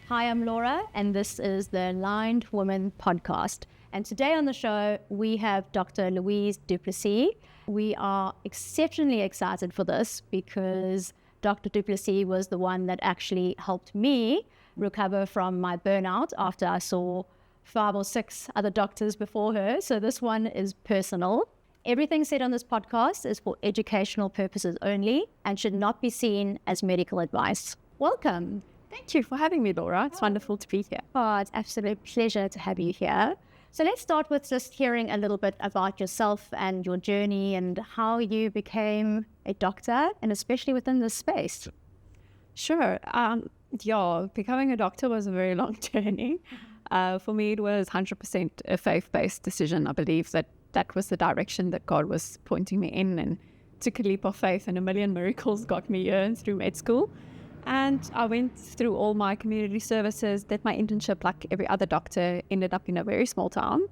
Hi, I'm Laura, and this is the Aligned Women podcast. And today on the show, we have Dr. Louise du Plessis. We are exceptionally excited for this because Dr. du Plessis was the one that actually helped me recover from my burnout after I saw 5 or 6 other doctors before her. So this one is personal. Everything said on this podcast is for educational purposes only and should not be seen as medical advice. Welcome. Thank you for having me, Laura. It's wonderful to be here. Oh, it's an absolute pleasure to have you here. So let's start with just hearing a little bit about yourself and your journey and how you became a doctor, and especially within this space. Sure. Becoming a doctor was a very long journey. For me, it was 100% a faith-based decision. I believe that was the direction that God was pointing me in, and took a leap of faith, and a million miracles got me here and through med school. And I went through all my community services, did my internship like every other doctor, ended up in a very small town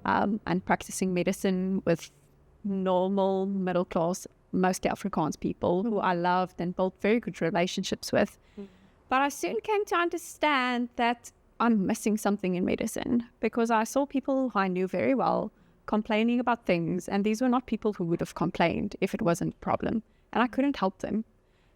and practicing medicine with normal, middle class, mostly Afrikaans people who I loved and built very good relationships with. But I soon came to understand that I'm missing something in medicine, because I saw people who I knew very well complaining about things, and these were not people who would have complained if it wasn't a problem, and I couldn't help them.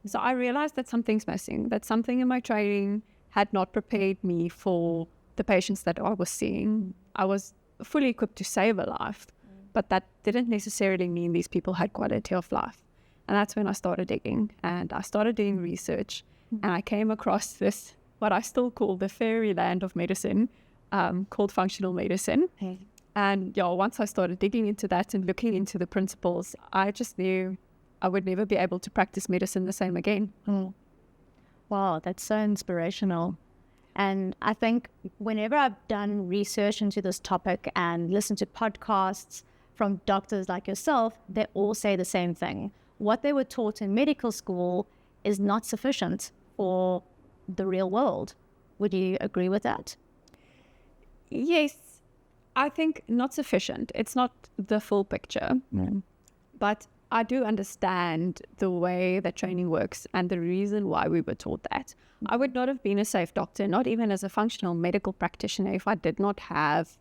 So I realized that something's missing, that something in my training had not prepared me for the patients that I was seeing. I was fully equipped to save a life, but that didn't necessarily mean these people had quality of life. And that's when I started digging, and I started doing research, and I came across this, what I still call the fairyland of medicine, called functional medicine. And once I started digging into that and looking into the principles, I just knew I would never be able to practice medicine the same again. Wow, that's so inspirational. And I think whenever I've done research into this topic and listened to podcasts from doctors like yourself, they all say the same thing. What they were taught in medical school is not sufficient for the real world. Would you agree with that? Yes, I think not sufficient. It's not the full picture. But I do understand the way that training works and the reason why we were taught that. I would not have been a safe doctor, not even as a functional medical practitioner, if I did not have,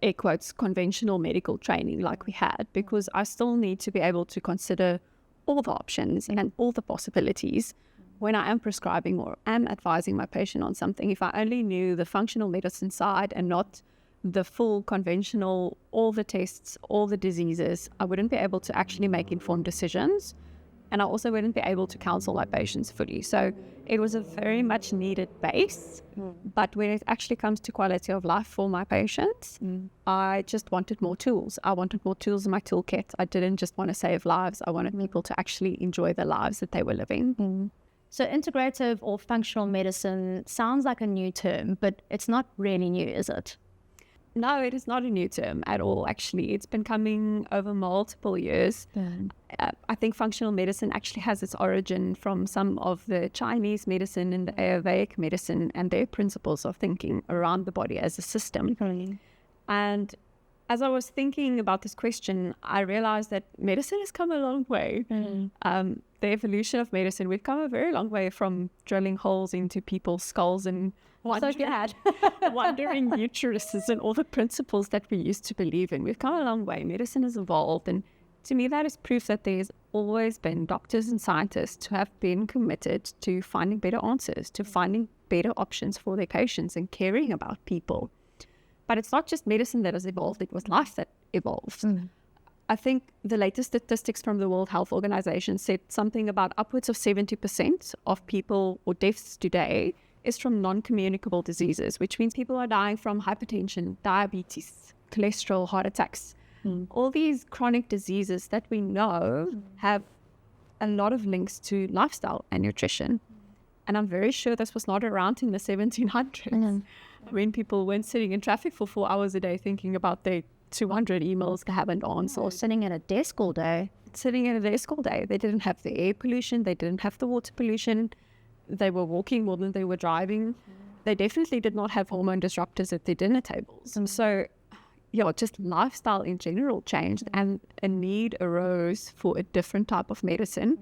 air quotes, conventional medical training like we had, because I still need to be able to consider all the options and all the possibilities when I am prescribing or am advising my patient on something. If I only knew the functional medicine side and not the full conventional, all the tests, all the diseases, I wouldn't be able to actually make informed decisions. And I also wouldn't be able to counsel my patients fully. So it was a very much needed base. But when it actually comes to quality of life for my patients, I just wanted more tools. I wanted more tools in my toolkit. I didn't just want to save lives. I wanted people to actually enjoy the lives that they were living. So integrative or functional medicine sounds like a new term, but it's not really new, is it? No, it is not a new term at all, actually. It's been coming over multiple years. I think functional medicine actually has its origin from some of the Chinese medicine and the Ayurvedic medicine and their principles of thinking around the body as a system. And as I was thinking about this question, I realized that medicine has come a long way. The evolution of medicine, we've come a very long way from drilling holes into people's skulls and wondering uteruses and all the principles that we used to believe in. We've come a long way. Medicine has evolved, and to me that is proof that there's always been doctors and scientists who have been committed to finding better answers, to finding better options for their patients and caring about people. But it's not just medicine that has evolved, it was life that evolved. I think the latest statistics from the World Health Organization said something about upwards of 70% of people or deaths today is from non-communicable diseases, which means people are dying from hypertension, diabetes, cholesterol, heart attacks. All these chronic diseases that we know have a lot of links to lifestyle and nutrition. And I'm very sure this was not around in the 1700s when people weren't sitting in traffic for 4 hours a day thinking about their 200 emails they haven't answered. Or sitting at a desk all day. They didn't have the air pollution. They didn't have the water pollution. They were walking more than they were driving. They definitely did not have hormone disruptors at their dinner tables. And so, just lifestyle in general changed, and a need arose for a different type of medicine.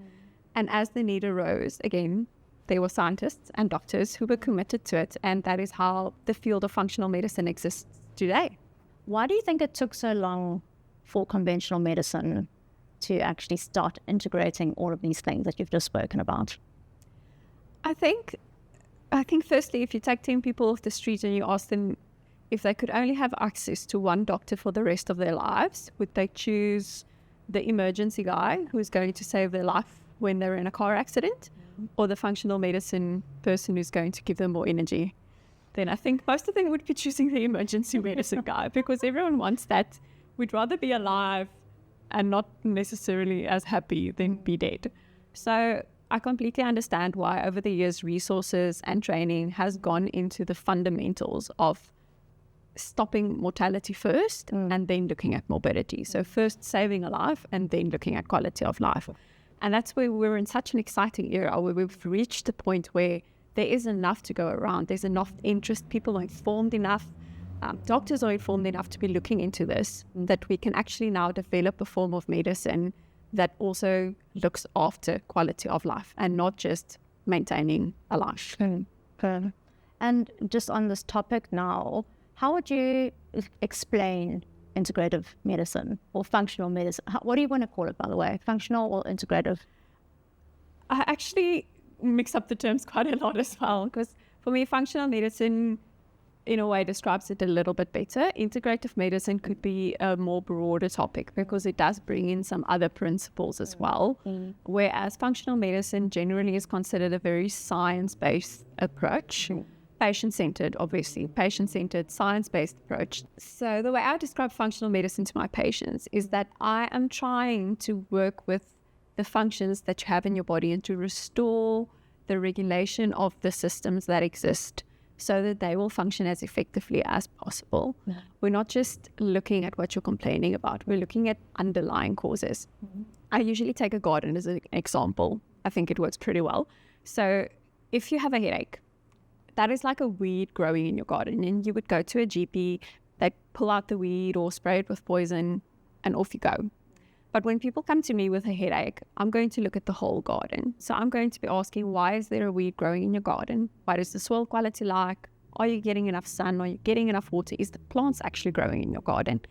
And as the need arose, again, there were scientists and doctors who were committed to it, and that is how the field of functional medicine exists today. Why do you think it took so long for conventional medicine to actually start integrating all of these things that you've just spoken about? I think firstly, if you take 10 people off the street and you ask them if they could only have access to one doctor for the rest of their lives, would they choose the emergency guy who's going to save their life when they're in a car accident, or the functional medicine person who's going to give them more energy? Then I think most of them would be choosing the emergency medicine guy, because everyone wants that. We'd rather be alive and not necessarily as happy than be dead. So I completely understand why over the years resources and training has gone into the fundamentals of stopping mortality first and then looking at morbidity. So first saving a life and then looking at quality of life. And that's where we're in such an exciting era where we've reached a point where there is enough to go around. There's enough interest. People are informed enough. Doctors are informed enough to be looking into this, that we can actually now develop a form of medicine that also looks after quality of life and not just maintaining a life. And just on this topic now, how would you explain integrative medicine or functional medicine? What do you want to call it, by the way? Functional or integrative? I actually mix up the terms quite a lot as well, because for me, functional medicine in a way describes it a little bit better. Integrative medicine could be a more broader topic because it does bring in some other principles as well. Whereas functional medicine generally is considered a very science-based approach. Patient-centered, obviously, patient-centered, science-based approach. So the way I describe functional medicine to my patients is that I am trying to work with the functions that you have in your body and to restore the regulation of the systems that exist so that they will function as effectively as possible. We're not just looking at what you're complaining about. We're looking at underlying causes. I usually take a garden as an example. I think it works pretty well. So if you have a headache, that is like a weed growing in your garden, and you would go to a GP, they'd pull out the weed or spray it with poison, and off you go. But when people come to me with a headache, I'm going to look at the whole garden. So I'm going to be asking, why is there a weed growing in your garden? What is the soil quality like? Are you getting enough sun? Are you getting enough water? Is the plants actually growing in your garden?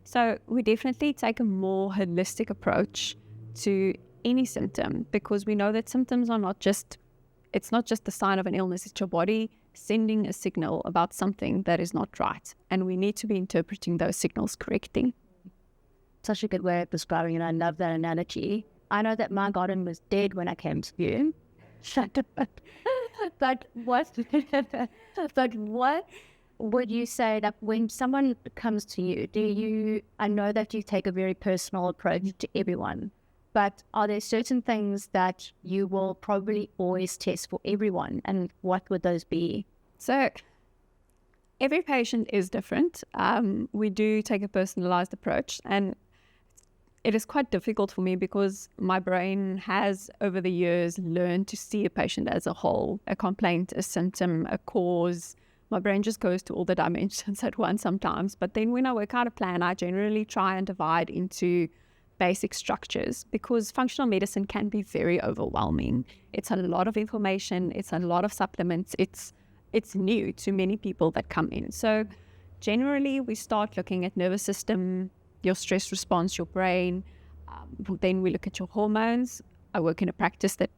So we definitely take a more holistic approach to any symptom, because we know that symptoms are it's not just the sign of an illness, it's your body sending a signal about something that is not right. And we need to be interpreting those signals correctly. Such a good way of describing it. I love that analogy. I know that my garden was dead when I came to you. But what would you say that when someone comes to you, I know that you take a very personal approach to everyone, but are there certain things that you will probably always test for everyone, and what would those be? So every patient is different. We do take a personalized approach, and it is quite difficult for me because my brain has over the years learned to see a patient as a whole, a complaint, a symptom, a cause. My brain just goes to all the dimensions at once sometimes. But then when I work out a plan, I generally try and divide into basic structures, because functional medicine can be very overwhelming. It's a lot of information. It's a lot of supplements. It's new to many people that come in. So generally we start looking at nervous system, your stress response, your brain. Then we look at your hormones. I work in a practice that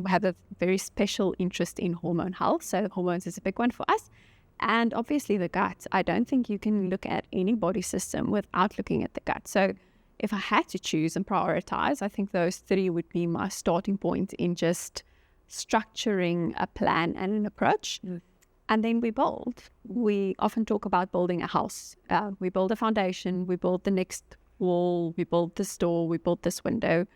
have a very special interest in hormone health. So hormones is a big one for us. And obviously the gut. I don't think you can look at any body system without looking at the gut. So if I had to choose and prioritize, I think those three would be my starting point in just structuring a plan and an approach. And then we build. We often talk about building a house. We build a foundation, we build the next wall, we build this door, we build this window.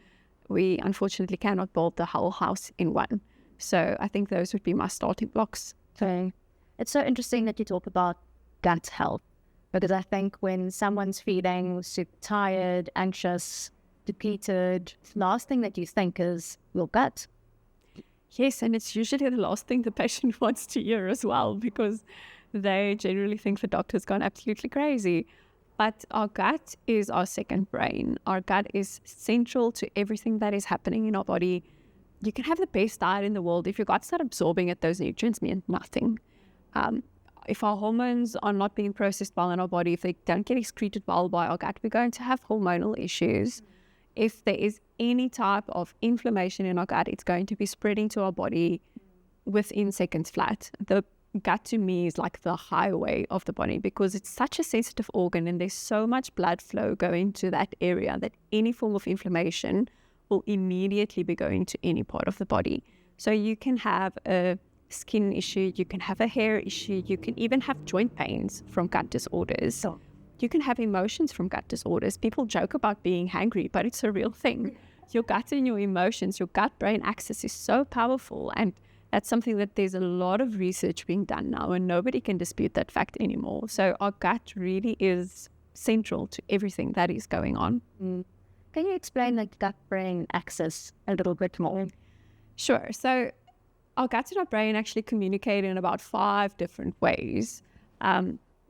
We unfortunately cannot build the whole house in one. So I think those would be my starting blocks. Okay. It's so interesting that you talk about gut health, because I think when someone's feeling super tired, anxious, depleted, the last thing that you think is your gut. Yes, and it's usually the last thing the patient wants to hear as well, because they generally think the doctor's gone absolutely crazy. But our gut is our second brain. Our gut is central to everything that is happening in our body. you can have the best diet in the world. If your gut's not absorbing it, those nutrients mean nothing. If our hormones are not being processed well in our body, if they don't get excreted well by our gut, we're going to have hormonal issues. If there is any type of inflammation in our gut, it's going to be spreading to our body within seconds flat. The gut to me is like the highway of the body because it's such a sensitive organ and there's so much blood flow going to that area that any form of inflammation will immediately be going to any part of the body. So you can have a skin issue, you can have a hair issue, you can even have joint pains from gut disorders. So you can have emotions from gut disorders. People joke about being hangry, but it's a real thing. Your gut and your emotions, your gut-brain axis is so powerful, and that's something that there's a lot of research being done now, and nobody can dispute that fact anymore. So our gut really is central to everything that is going on. Can you explain the gut-brain axis a little bit more? Sure. So our gut and our brain actually communicate in about 5 different ways,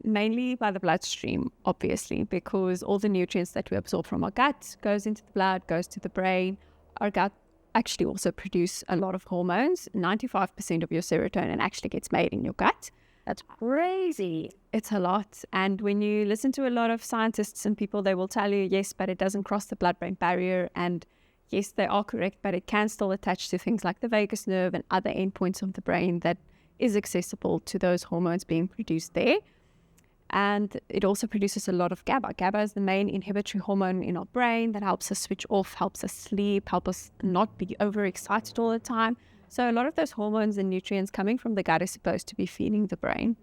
mainly by the bloodstream, obviously, because all the nutrients that we absorb from our gut goes into the blood, goes to the brain. Our gut actually also produce a lot of hormones. 95% of your serotonin actually gets made in your gut. That's crazy. It's a lot. And when you listen to a lot of scientists and people, they will tell you, yes, but it doesn't cross the blood-brain barrier. And yes, they are correct, but it can still attach to things like the vagus nerve and other endpoints of the brain that is accessible to those hormones being produced there. And it also produces a lot of GABA. GABA is the main inhibitory hormone in our brain that helps us switch off, helps us sleep, helps us not be overexcited all the time. So a lot of those hormones and nutrients coming from the gut is supposed to be feeding the brain.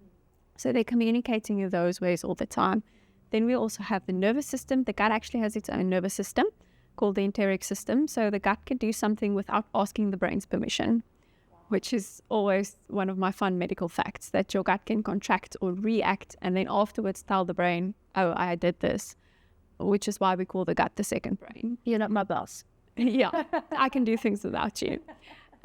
So they're communicating in those ways all the time. Then we also have the nervous system. The gut actually has its own nervous system called the enteric system. So the gut can do something without asking the brain's permission, which is always one of my fun medical facts, that your gut can contract or react and then afterwards tell the brain, oh, I did this, which is why we call the gut the second brain. You're not my boss. Yeah, I can do things without you.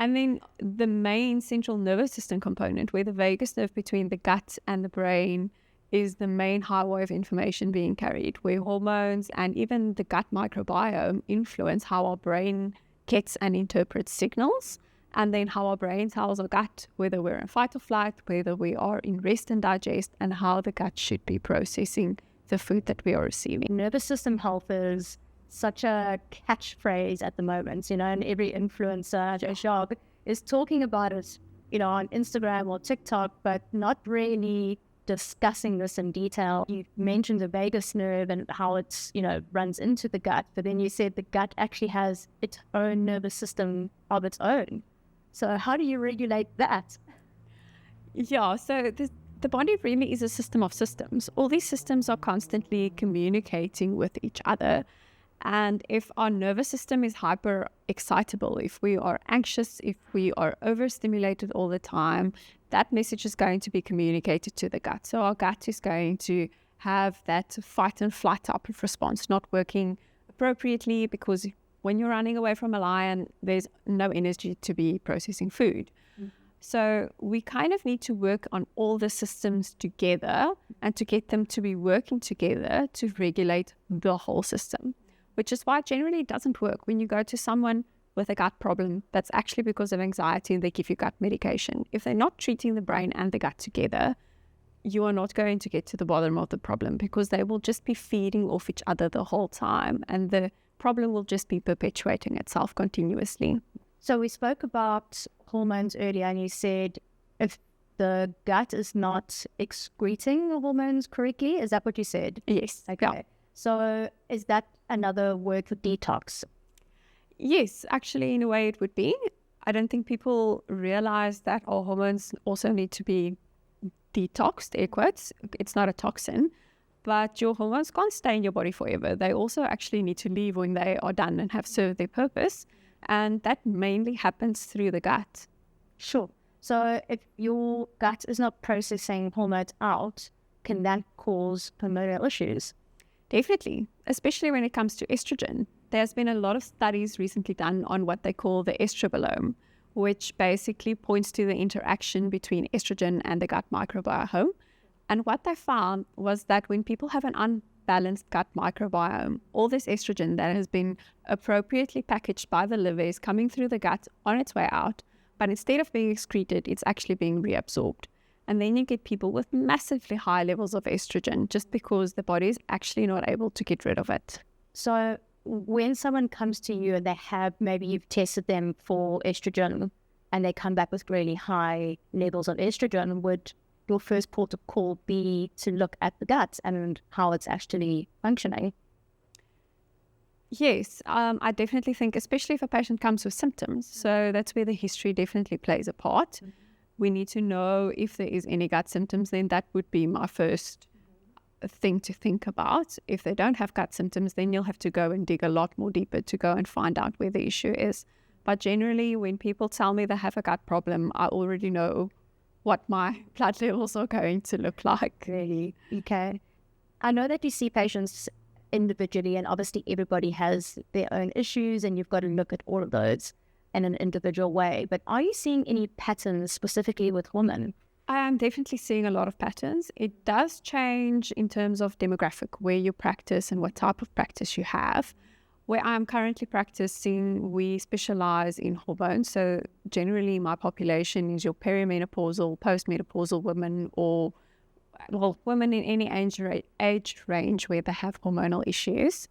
And then the main central nervous system component, where the vagus nerve between the gut and the brain is the main highway of information being carried, where hormones and even the gut microbiome influence how our brain gets and interprets signals, and then how our brain tells our gut whether we're in fight or flight, whether we are in rest and digest, and how the gut should be processing the food that we are receiving. Nervous system health is such a catchphrase at the moment, and every influencer, Joshog, is talking about it, on Instagram or TikTok, but not really discussing this in detail. You mentioned the vagus nerve and how it's, runs into the gut, but then you said the gut actually has its own nervous system of its own. So how do you regulate that? Yeah, so the body really is a system of systems. All these systems are constantly communicating with each other. And if our nervous system is hyper excitable, if we are anxious, if we are overstimulated all the time, that message is going to be communicated to the gut. So our gut is going to have that fight and flight type of response not working appropriately, because when you're running away from a lion, there's no energy to be processing food. So we kind of need to work on all the systems together and to get them to be working together to regulate the whole system, which is why generally it doesn't work. When you go to someone with a gut problem, that's actually because of anxiety and they give you gut medication. If they're not treating the brain and the gut together, you are not going to get to the bottom of the problem, because they will just be feeding off each other the whole time and the problem will just be perpetuating itself continuously. So we spoke about hormones earlier, and you said if the gut is not excreting the hormones correctly, is that what you said? Yes. Okay. Yeah. So is that another word for detox? Yes, actually, in a way it would be. I don't think people realize that our hormones also need to be detoxed, air quotes. It's not a toxin, but your hormones can't stay in your body forever. They also actually need to leave when they are done and have served their purpose. And that mainly happens through the gut. Sure. So if your gut is not processing hormones out, can that cause hormonal issues? Definitely, especially when it comes to estrogen. There's been a lot of studies recently done on what they call the estrobolome, which basically points to the interaction between estrogen and the gut microbiome. And what they found was that when people have an balanced gut microbiome. All this estrogen that has been appropriately packaged by the liver is coming through the gut on its way out, but instead of being excreted, it's actually being reabsorbed. And then you get people with massively high levels of estrogen just because the body is actually not able to get rid of it. So when someone comes to you and they have, maybe you've tested them for estrogen and they come back with really high levels of estrogen, would your first port of call be to look at the gut and how it's actually functioning? Yes, I definitely think, especially if a patient comes with symptoms, so that's where the history definitely plays a part. We need to know if there is any gut symptoms, then that would be my first thing to think about. If they don't have gut symptoms, then you'll have to go and dig a lot more deeper to go and find out where the issue is. But generally, when people tell me they have a gut problem, I already know what my blood levels are going to look like. Really? Okay. I know that you see patients individually, and obviously everybody has their own issues, and you've got to look at all of those in an individual way. But are you seeing any patterns specifically with women? I am definitely seeing a lot of patterns. It does change in terms of demographic, where you practice and what type of practice you have. Where I'm currently practicing, we specialize in hormones. So generally my population is your perimenopausal, postmenopausal women, or women in any age range where they have hormonal issues.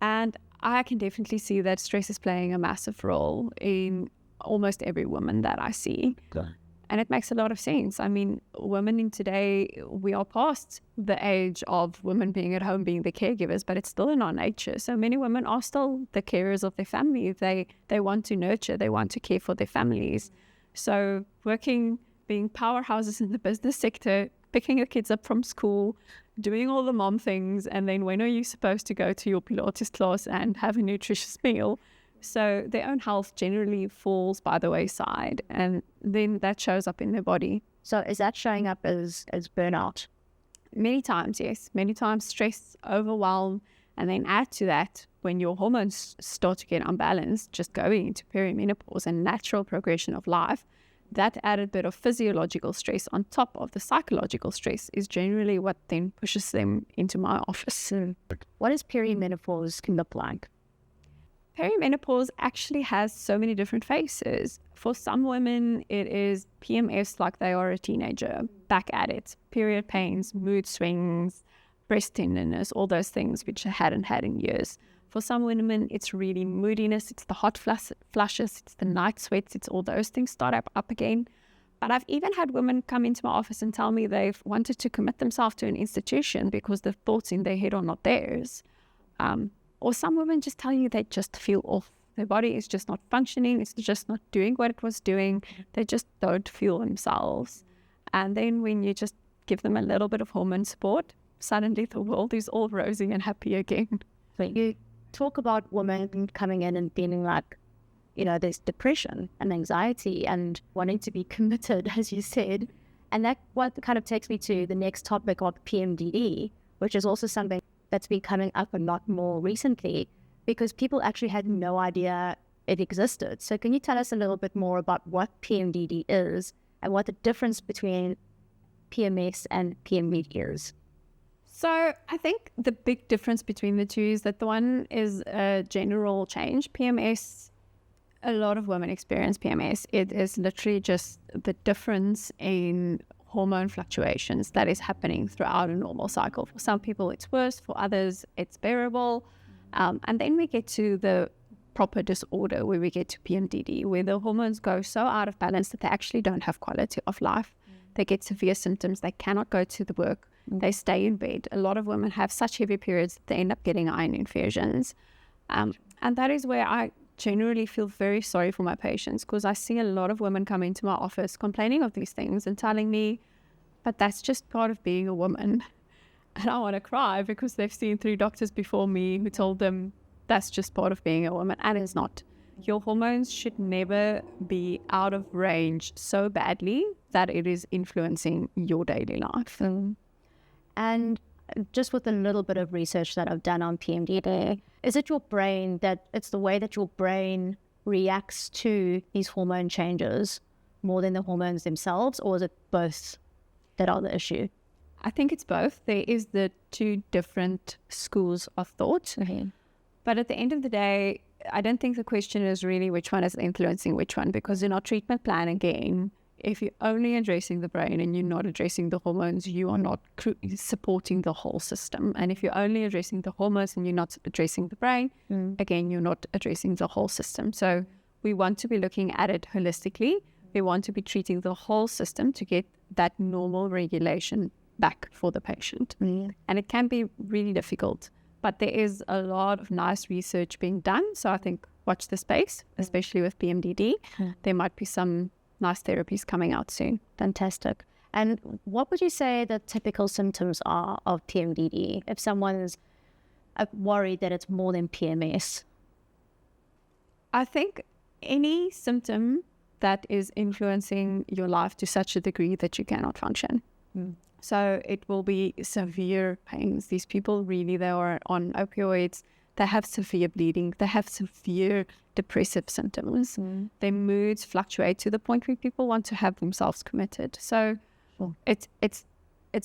And I can definitely see that stress is playing a massive role in almost every woman that I see. Okay. And it makes a lot of sense. I mean, women in today, we are past the age of women being at home, being the caregivers, but it's still in our nature. So many women are still the carers of their family. They want to nurture, they want to care for their families. So working, being powerhouses in the business sector, picking your kids up from school, doing all the mom things, and then when are you supposed to go to your Pilates class and have a nutritious meal? So their own health generally falls by the wayside, and then that shows up in their body. So is that showing up as burnout? Many times, yes. Many times stress, overwhelm, and then add to that when your hormones start to get unbalanced, just going into perimenopause and natural progression of life, that added bit of physiological stress on top of the psychological stress is generally what then pushes them into my office. What does perimenopause look like? Perimenopause actually has so many different faces. For some women, it is PMS like they are a teenager, back at it, period pains, mood swings, breast tenderness, all those things which I hadn't had in years. For some women, it's really moodiness, it's the hot flushes, it's the night sweats, it's all those things start up again. But I've even had women come into my office and tell me they've wanted to commit themselves to an institution because the thoughts in their head are not theirs. Or some women just tell you they just feel off. Their body is just not functioning. It's just not doing what it was doing. They just don't feel themselves. And then when you just give them a little bit of hormone support, suddenly the world is all rosy and happy again. So you talk about women coming in and feeling like, there's depression and anxiety and wanting to be committed, as you said. And that what kind of takes me to the next topic of PMDD, which is also something that's been coming up a lot more recently because people actually had no idea it existed. So can you tell us a little bit more about what PMDD is and what the difference between PMS and PMDD is? So I think the big difference between the two is that the one is a general change. PMS, a lot of women experience PMS. It is literally just the difference in hormone fluctuations that is happening throughout a normal cycle. For some people it's worse, for others it's bearable. And then we get to the proper disorder where we get to PMDD, where the hormones go so out of balance that they actually don't have quality of life. They get severe symptoms, they cannot go to the work, they stay in bed. A lot of women have such heavy periods that they end up getting iron infusions. And that is where I generally feel very sorry for my patients, because I see a lot of women come into my office complaining of these things and telling me, but that's just part of being a woman. And I want to cry because they've seen 3 doctors before me who told them that's just part of being a woman, and it's not. Your hormones should never be out of range so badly that it is influencing your daily life. And just with a little bit of research that I've done on PMDD, is it your brain that it's the way that your brain reacts to these hormone changes more than the hormones themselves, or is it both that are the issue? I think it's both. There is the two different schools of thought. But at the end of the day, I don't think the question is really which one is influencing which one, because in our treatment plan, again, if you're only addressing the brain and you're not addressing the hormones, you are not supporting the whole system. And if you're only addressing the hormones and you're not addressing the brain, again, you're not addressing the whole system. So we want to be looking at it holistically. We want to be treating the whole system to get that normal regulation back for the patient. And it can be really difficult, but there is a lot of nice research being done. So I think watch the space, especially with PMDD. There might be some nice therapies coming out soon. Fantastic. And what would you say the typical symptoms are of PMDD if someone's worried that it's more than PMS? I think any symptom that is influencing your life to such a degree that you cannot function. So it will be severe pains. These people really, they are on opioids. They have severe bleeding. They have severe depressive symptoms. Their moods fluctuate to the point where people want to have themselves committed. So it's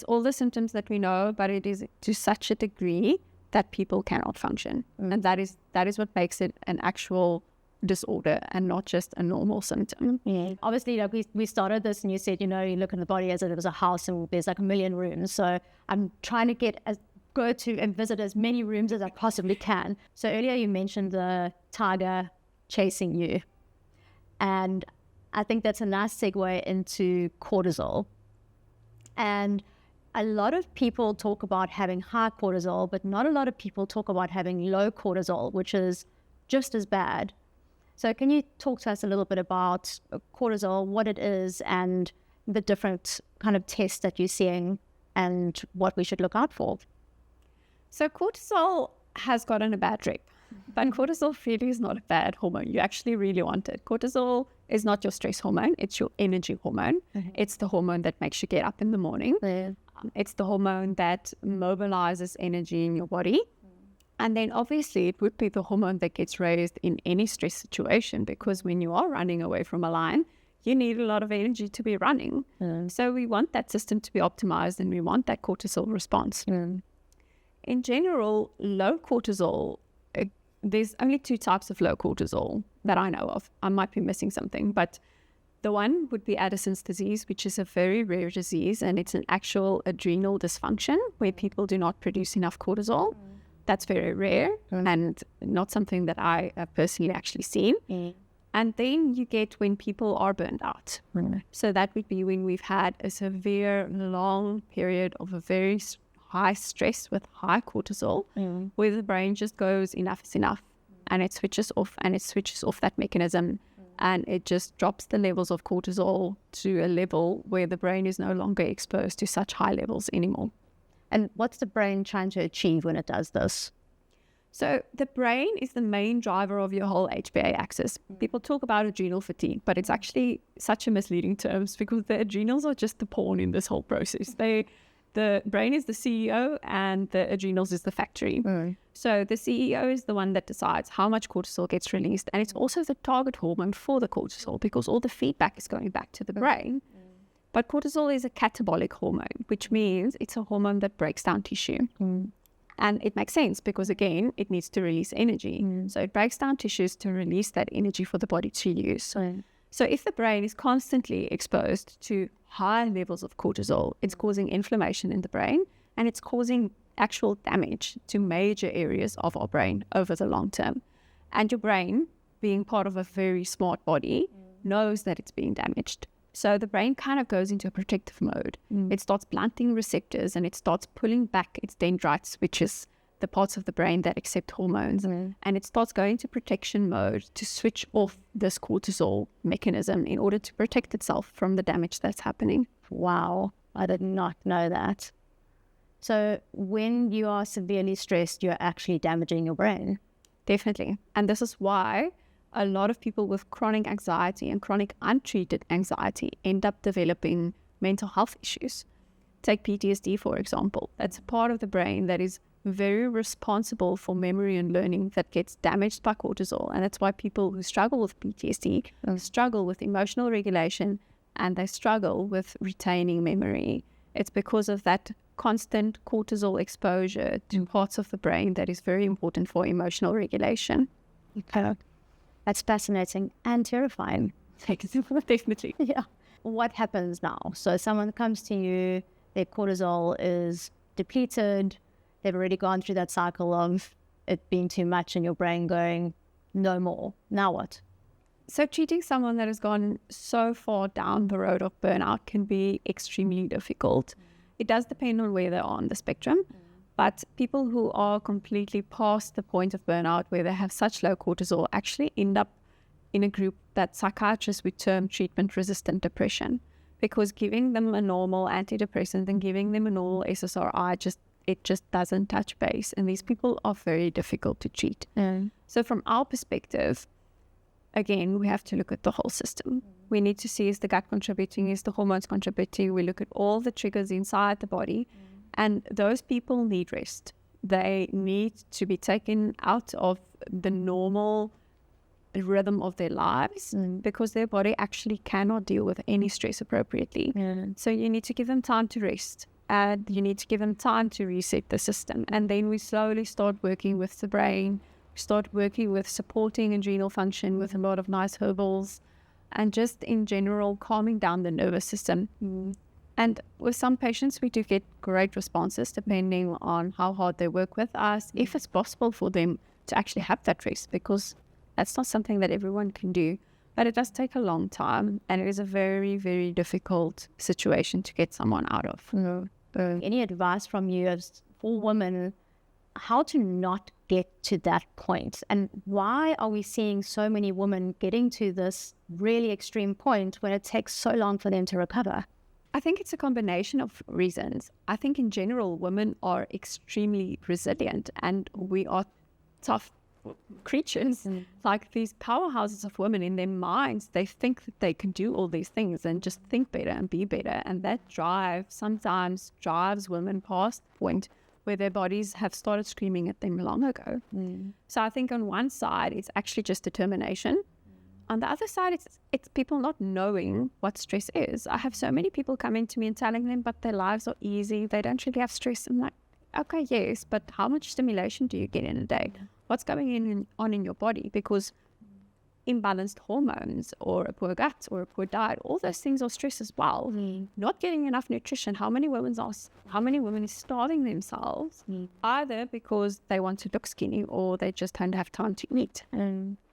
all the symptoms that we know, but it is to such a degree that people cannot function. And that is what makes it an actual disorder and not just a normal symptom. Obviously, like we started this and you said, you look at the body as if it was a house and there's like a million rooms. So I'm trying to go to and visit as many rooms as I possibly can. So earlier you mentioned the tiger chasing you. And I think that's a nice segue into cortisol. And a lot of people talk about having high cortisol, but not a lot of people talk about having low cortisol, which is just as bad. So can you talk to us a little bit about cortisol, what it is, and the different kind of tests that you're seeing and what we should look out for? So cortisol has gotten a bad rep, but cortisol really is not a bad hormone. You actually really want it. Cortisol is not your stress hormone. It's your energy hormone. It's the hormone that makes you get up in the morning. It's the hormone that mobilizes energy in your body. And then obviously it would be the hormone that gets raised in any stress situation, because when you are running away from a lion, you need a lot of energy to be running. So we want that system to be optimized and we want that cortisol response. In general, low cortisol, there's only two types of low cortisol that I know of. I might be missing something, but the one would be Addison's disease, which is a very rare disease, and it's an actual adrenal dysfunction where people do not produce enough cortisol. That's very rare and not something that I have personally actually seen. And then you get when people are burned out. So that would be when we've had a severe, long period of a very high stress with high cortisol, where the brain just goes, enough is enough. And it switches off that mechanism. And it just drops the levels of cortisol to a level where the brain is no longer exposed to such high levels anymore. And what's the brain trying to achieve when it does this? So the brain is the main driver of your whole HPA axis. People talk about adrenal fatigue, but it's actually such a misleading term because the adrenals are just the pawn in this whole process. The brain is the CEO and the adrenals is the factory. So the CEO is the one that decides how much cortisol gets released, and it's also the target hormone for the cortisol because all the feedback is going back to the brain. But cortisol is a catabolic hormone, which means it's a hormone that breaks down tissue. And it makes sense because, again, it needs to release energy. So it breaks down tissues to release that energy for the body to use. So if the brain is constantly exposed to high levels of cortisol, it's causing inflammation in the brain and it's causing actual damage to major areas of our brain over the long term. And your brain, being part of a very smart body, knows that it's being damaged. So the brain kind of goes into a protective mode. It starts blunting receptors and it starts pulling back its dendrites, which is the parts of the brain that accept hormones. And it starts going to protection mode to switch off this cortisol mechanism in order to protect itself from the damage that's happening. Wow, I did not know that. So when you are severely stressed, you're actually damaging your brain. Definitely. And this is why a lot of people with chronic anxiety and chronic untreated anxiety end up developing mental health issues. Take PTSD, for example. That's a part of the brain that is very responsible for memory and learning that gets damaged by cortisol. And that's why people who struggle with PTSD struggle with emotional regulation and they struggle with retaining memory. It's because of that constant cortisol exposure to parts of the brain that is very important for emotional regulation. Okay. That's fascinating and terrifying. Definitely. Yeah. What happens now? So someone comes to you, their cortisol is depleted, they've already gone through that cycle of it being too much and your brain going, no more. Now what? So treating someone that has gone so far down the road of burnout can be extremely difficult. It does depend on where they are on the spectrum, but people who are completely past the point of burnout where they have such low cortisol actually end up in a group that psychiatrists would term treatment-resistant depression, because giving them a normal antidepressant and giving them a normal SSRI just doesn't touch base, and these people are very difficult to treat. So from our perspective, again, we have to look at the whole system. We need to see, is the gut contributing, is the hormones contributing? We look at all the triggers inside the body, and those people need rest. They need to be taken out of the normal rhythm of their lives because their body actually cannot deal with any stress appropriately. So you need to give them time to rest, and you need to give them time to reset the system. And then we slowly start working with the brain, start working with supporting adrenal function with a lot of nice herbals, and just in general calming down the nervous system. And with some patients, we do get great responses depending on how hard they work with us, if it's possible for them to actually have that rest, because that's not something that everyone can do. But it does take a long time, and it is a very, very difficult situation to get someone out of. Any advice from you as for women, how to not get to that point? And why are we seeing so many women getting to this really extreme point when it takes so long for them to recover? I think it's a combination of reasons. I think in general, women are extremely resilient, and we are tough creatures. Like these powerhouses of women, in their minds, they think that they can do all these things and just think better and be better. And that drive sometimes drives women past the point where their bodies have started screaming at them long ago. So I think on one side, it's actually just determination. On the other side, it's people not knowing what stress is. I have so many people coming to me and telling them, but their lives are easy, they don't really have stress. I'm like, okay, yes, but how much stimulation do you get in a day? What's going on in your body? Because imbalanced hormones or a poor gut or a poor diet, all those things are stress as well. Not getting enough nutrition. How many women is starving themselves either because they want to look skinny or they just don't have time to eat.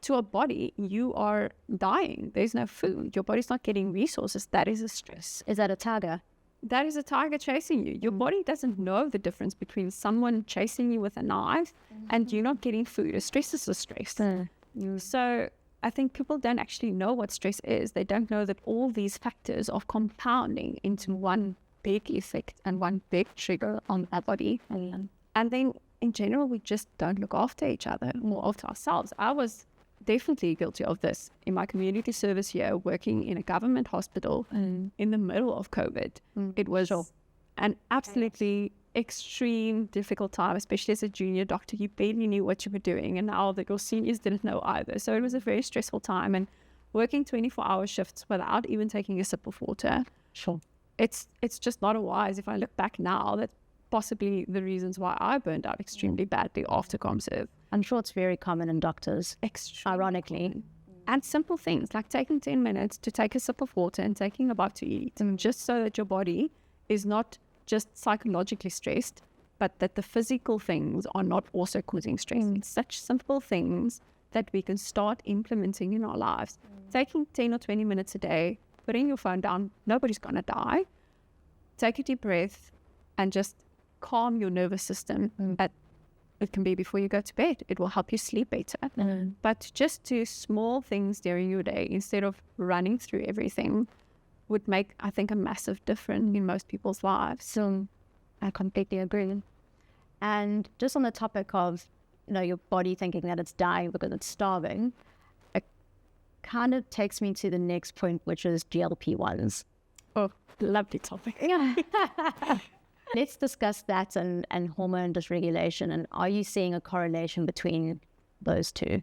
To a body, you are dying. There's no food. Your body's not getting resources. That is a stress. Is that a tiger? That is a tiger chasing you. Your body doesn't know the difference between someone chasing you with a knife and you not getting food. A stress is a stress. So I think people don't actually know what stress is. They don't know that all these factors are compounding into one big effect and one big trigger on our body. And then in general, we just don't look after each other or after ourselves. I was definitely guilty of this in my community service here, working in a government hospital in the middle of COVID. It was an absolutely extreme difficult time, especially as a junior doctor. You barely knew what you were doing, and now that your seniors didn't know either. So it was a very stressful time, and working 24-hour shifts without even taking a sip of water. It's just not a wise. If I look back now, that's possibly the reasons why I burned out extremely badly after ComServe. I'm sure it's very common in doctors, ironically. Common. And simple things like taking 10 minutes to take a sip of water and taking a bite to eat, and just so that your body is not just psychologically stressed, but that the physical things are not also causing stress. It's such simple things that we can start implementing in our lives. Taking 10 or 20 minutes a day, putting your phone down, nobody's going to die. Take a deep breath and just calm your nervous system. It can be before you go to bed. It will help you sleep better. But just do small things during your day instead of running through everything would make, I think, a massive difference in most people's lives. So I completely agree. And just on the topic of, your body thinking that it's dying because it's starving, it kind of takes me to the next point, which is GLP-1s. Oh, lovely topic. Yeah. Let's discuss that and hormone dysregulation. And are you seeing a correlation between those two?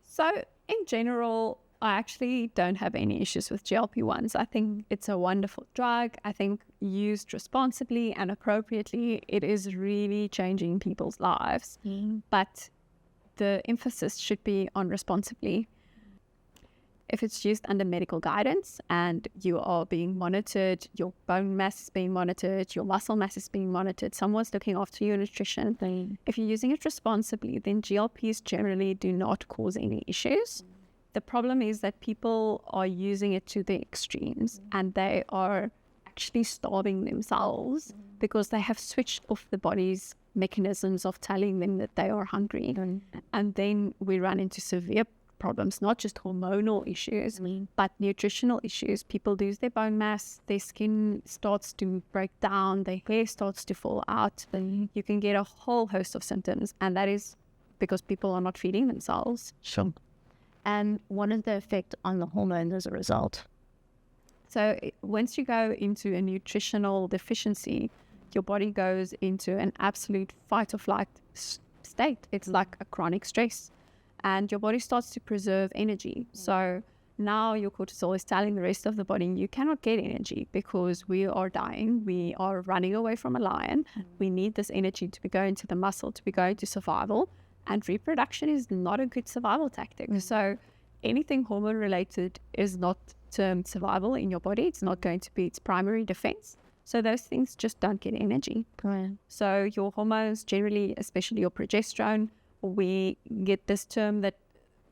So in general, I actually don't have any issues with GLP-1s. I think it's a wonderful drug. I think used responsibly and appropriately, it is really changing people's lives. But the emphasis should be on responsibly. If it's used under medical guidance and you are being monitored, your bone mass is being monitored, your muscle mass is being monitored, someone's looking after your nutrition. If you're using it responsibly, then GLPs generally do not cause any issues. The problem is that people are using it to the extremes and they are actually starving themselves because they have switched off the body's mechanisms of telling them that they are hungry. And then we run into severe problems, not just hormonal issues, but nutritional issues. People lose their bone mass, their skin starts to break down, their hair starts to fall out. You can get a whole host of symptoms, and that is because people are not feeding themselves. Sure. And what is the effect on the hormones as a result? So once you go into a nutritional deficiency, your body goes into an absolute fight or flight state. It's like a chronic stress. And your body starts to preserve energy. So now your cortisol is telling the rest of the body, you cannot get energy because we are dying. We are running away from a lion. We need this energy to be going to the muscle, to be going to survival. And reproduction is not a good survival tactic. So anything hormone related is not termed survival in your body. It's not going to be its primary defense. So those things just don't get energy. So your hormones generally, especially your progesterone, we get this term that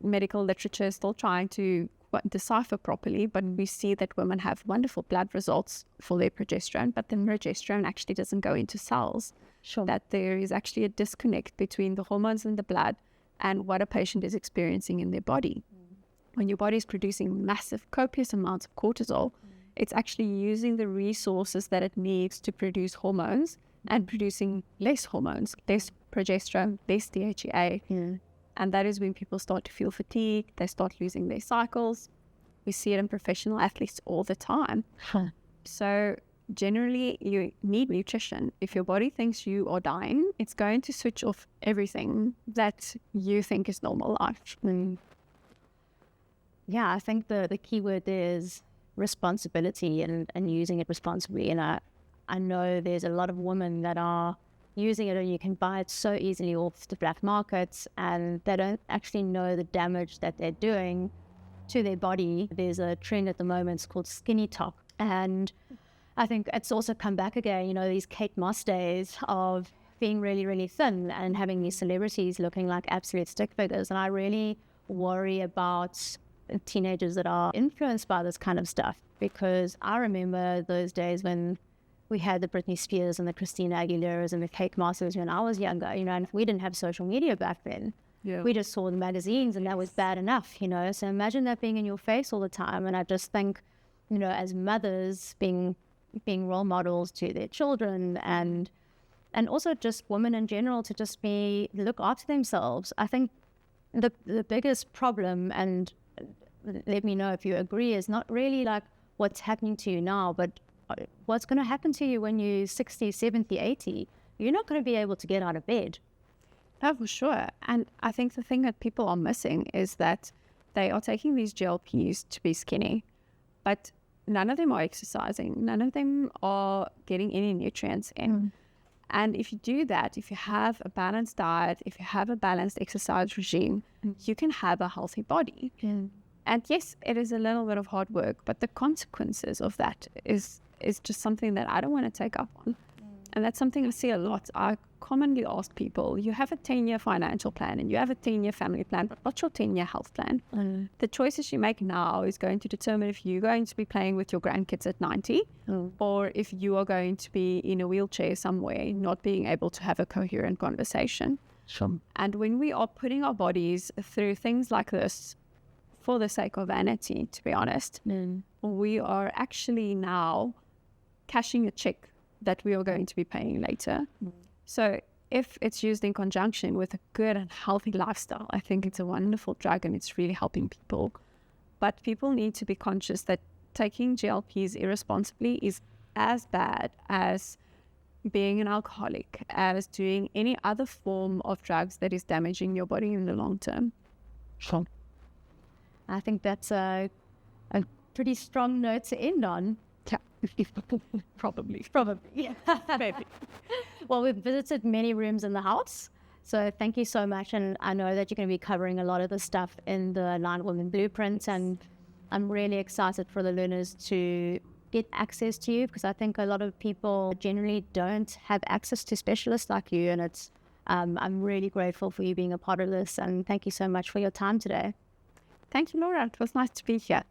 medical literature is still trying to decipher properly, but we see that women have wonderful blood results for their progesterone, but then progesterone actually doesn't go into cells. Sure. That there is actually a disconnect between the hormones in the blood and what a patient is experiencing in their body. When your body is producing massive, copious amounts of cortisol, it's actually using the resources that it needs to produce hormones and producing less hormones, less progesterone, less DHEA. And that is when people start to feel fatigued, they start losing their cycles. We see it in professional athletes all the time. So generally, you need nutrition. If your body thinks you are dying, it's going to switch off everything that you think is normal life. Yeah, I think the key word there is responsibility and using it responsibly. And I know there's a lot of women that are using it, and you can buy it so easily off the black markets, and they don't actually know the damage that they're doing to their body. There's a trend at the moment, it's called skinny talk, and I think it's also come back again, you know, these Kate Moss days of being really, really thin and having these celebrities looking like absolute stick figures. And I really worry about teenagers that are influenced by this kind of stuff, because I remember those days when we had the Britney Spears and the Christina Aguileras and the Kate Mosses when I was younger, you know, and we didn't have social media back then. We just saw the magazines, and that was bad enough, you know. So imagine that being in your face all the time. And I just think, you know, as mothers being role models to their children, and also just women in general to just look after themselves. I think the biggest problem, and let me know if you agree, is not really like what's happening to you now, but what's going to happen to you when you're 60, 70, 80. You're not going to be able to get out of bed. Oh, for sure. And I think the thing that people are missing is that they are taking these GLPs to be skinny, but none of them are exercising. None of them are getting any nutrients in. And if you do that, if you have a balanced diet, if you have a balanced exercise regime, you can have a healthy body. And yes, it is a little bit of hard work, but the consequences of that is just something that I don't want to take up on. And that's something I see a lot. I commonly ask people, you have a 10-year financial plan and you have a 10-year family plan, but what's your 10-year health plan? The choices you make now is going to determine if you're going to be playing with your grandkids at 90 or if you are going to be in a wheelchair somewhere, not being able to have a coherent conversation. And when we are putting our bodies through things like this for the sake of vanity, to be honest, we are actually now cashing a check that we are going to be paying later. So if it's used in conjunction with a good and healthy lifestyle, I think it's a wonderful drug and it's really helping people. But people need to be conscious that taking GLPs irresponsibly is as bad as being an alcoholic, as doing any other form of drugs that is damaging your body in the long term. I think that's a pretty strong note to end on. Yeah. Probably. Yeah. Maybe. Well, we've visited many rooms in the house, so thank you so much. And I know that you're going to be covering a lot of the stuff in the Aligned Women Blueprints, and I'm really excited for the learners to get access to you, because I think a lot of people generally don't have access to specialists like you, and it's I'm really grateful for you being a part of this, and thank you so much for your time today. Thank you, Laura. It was nice to be here.